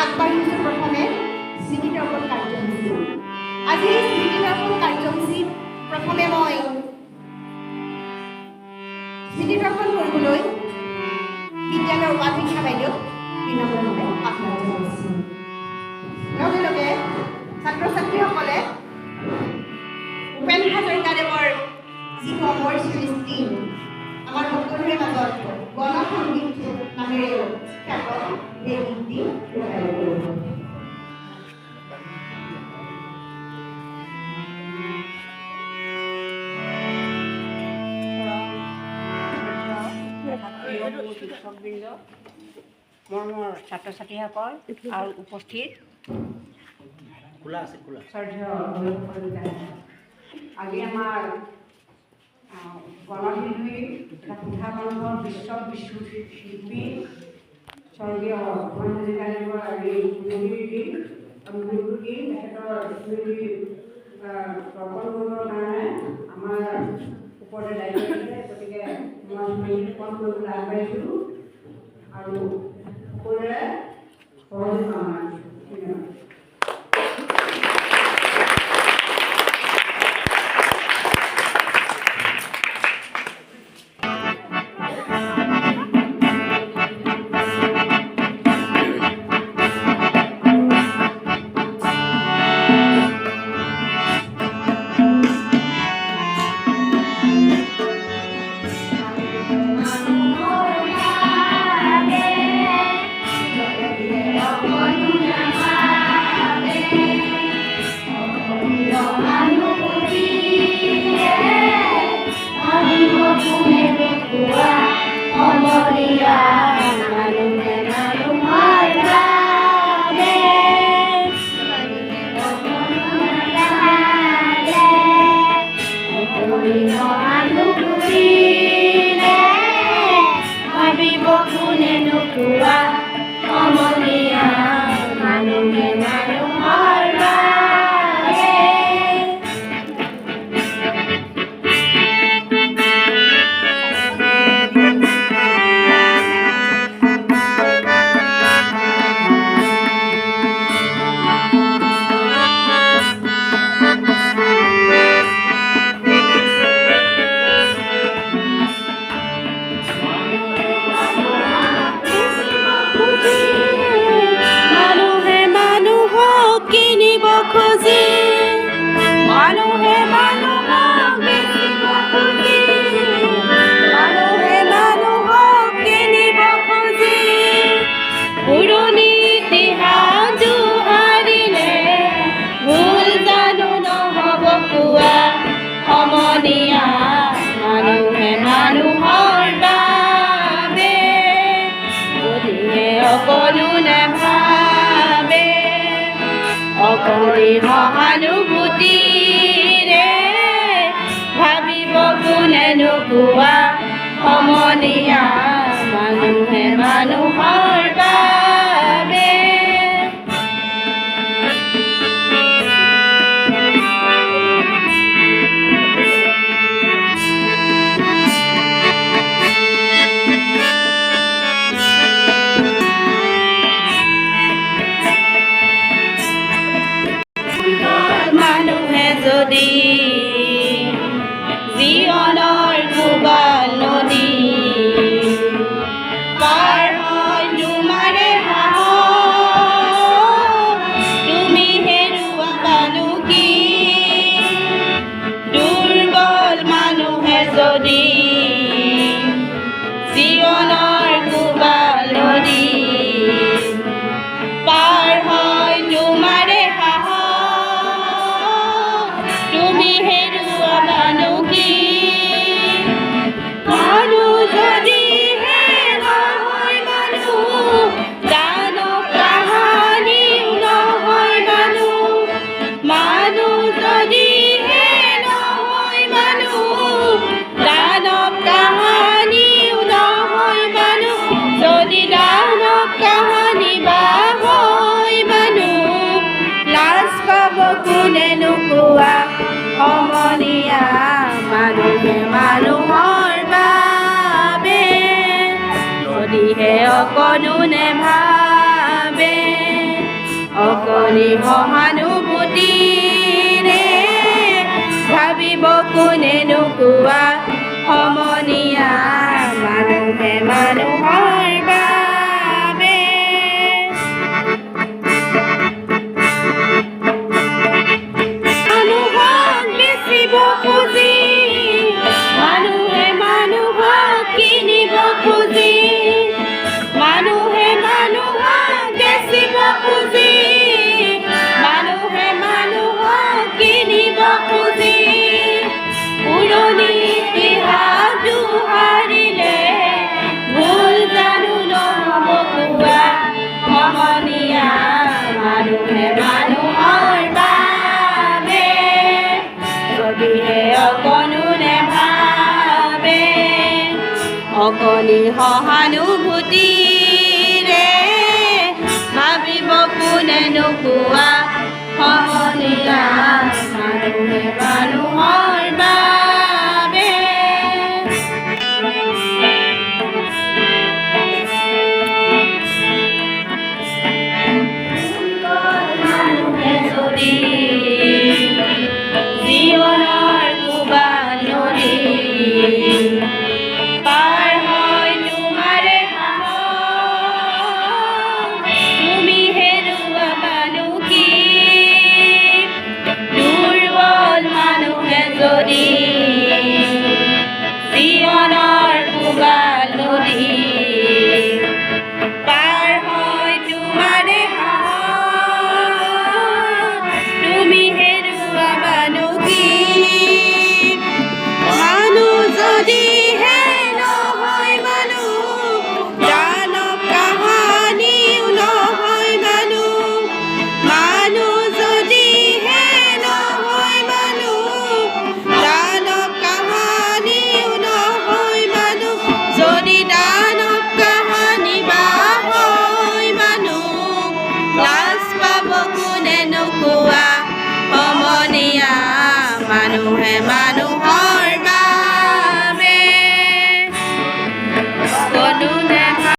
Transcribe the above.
আগবাঢ়িছোঁ প্ৰথমে স্মৃতিতৰ্পণ কাৰ্যসূচী। আজি এই স্মৃতিতৰ্পণ কাৰ্যসূচীত প্ৰথমে মই স্মৃতিতৰ্পণ কৰিবলৈ বিদ্যালয়ৰ উপাধ্যক্ষা বাইদেউক বিনম্ৰভাৱে আহ্বান জনাইছোঁ। লগে লগে ছাত্ৰ ছাত্ৰীসকলে ভূপেন হাজৰিকাদেৱৰ যিটো অমৰ সৃষ্টি আমাৰ সকলোৰে মাজত গণসংগীত নামেৰে খ্যাত এই গীতটি ৰূপায়ণ কৰিব। শিক্ষকবৃন্দ, মৰমৰ ছাত্ৰ ছাত্ৰীসকল আৰু উপস্থিত আজি আমাৰ গণশিল্পী তথা মানুহৰ বিশ্বশিল্পী স্বৰ্গীয় ভূপেন হাজৰিকাদেৱৰ আজি স্মৃতি তেখেতৰ স্মৃতি তৰ্পণ কৰিবৰ কাৰণে আমাৰ ওপৰতে দায়িত্ব দিছে। গতিকে মই স্মৃতি তৰ্পণ কৰিবলৈ আগবাঢ়িছোঁ আৰু সকলোৰে সহযোগ কামনা কৰিছোঁ। সহানুভূতিৰে ভাবিব কোনে নোকোৱা সমনীয়া মানুহে মানুহৰ বাবে। যদি জীৱনৰ কোবাল নদী পাৰ হয় তোমাৰে সাহস, তুমি হেৰুৱাবানো কি? দুৰ্বল মানুহে যদি জীৱনৰ কোবাল নদী পাৰ হয় তোমাৰে তুমি হেৰুৱাবানো কি? মানুহ যদিহে নহয় মানুহ, দানৱ কাহানিও নহয় মানুহ। মানুহ যদিহে নহয় মানুহ, দানৱ কাহানিও নহয় মানুহ। যদি দানৱ কাহানি বা হয় মানুহ, লাজ পাব কোনে নোকোৱা সমনীয়া মানুহে মানুহৰ বাবে। যদিহে অকণো নেভাবে সমনীয়া মানুহে মানুহৰ বাবে যদিহে অকণো নেভাবে অকণি সহানুভূতিৰে ভাবিব কোনেনো কোৱা সমনীয়া মানুহে মানুহৰ বাবে মানুহে যদি জীৱনৰ কোবাল নদী পাৰ হয় তোমাৰে সাহস তুমি হেৰুৱাবানো কি দুৰ্বল মানুহে যদি জীৱনৰ কোবাল নদী পাৰ হয় তোমাৰে সাহস তুমি হেৰুৱাবানো কি মানুহ যদিহে নহয় মানুহ দানৱ কাহানিও নহয় মানুহ মানুহ যদিহে নহয় মানুহ দানৱ কাহানিও নহয় মানুহ যদি দানৱ কাহানি বা হয় মানুহ লাজ পাব কোনেনো কোৱা সমনীয়া মানুহে মানুহ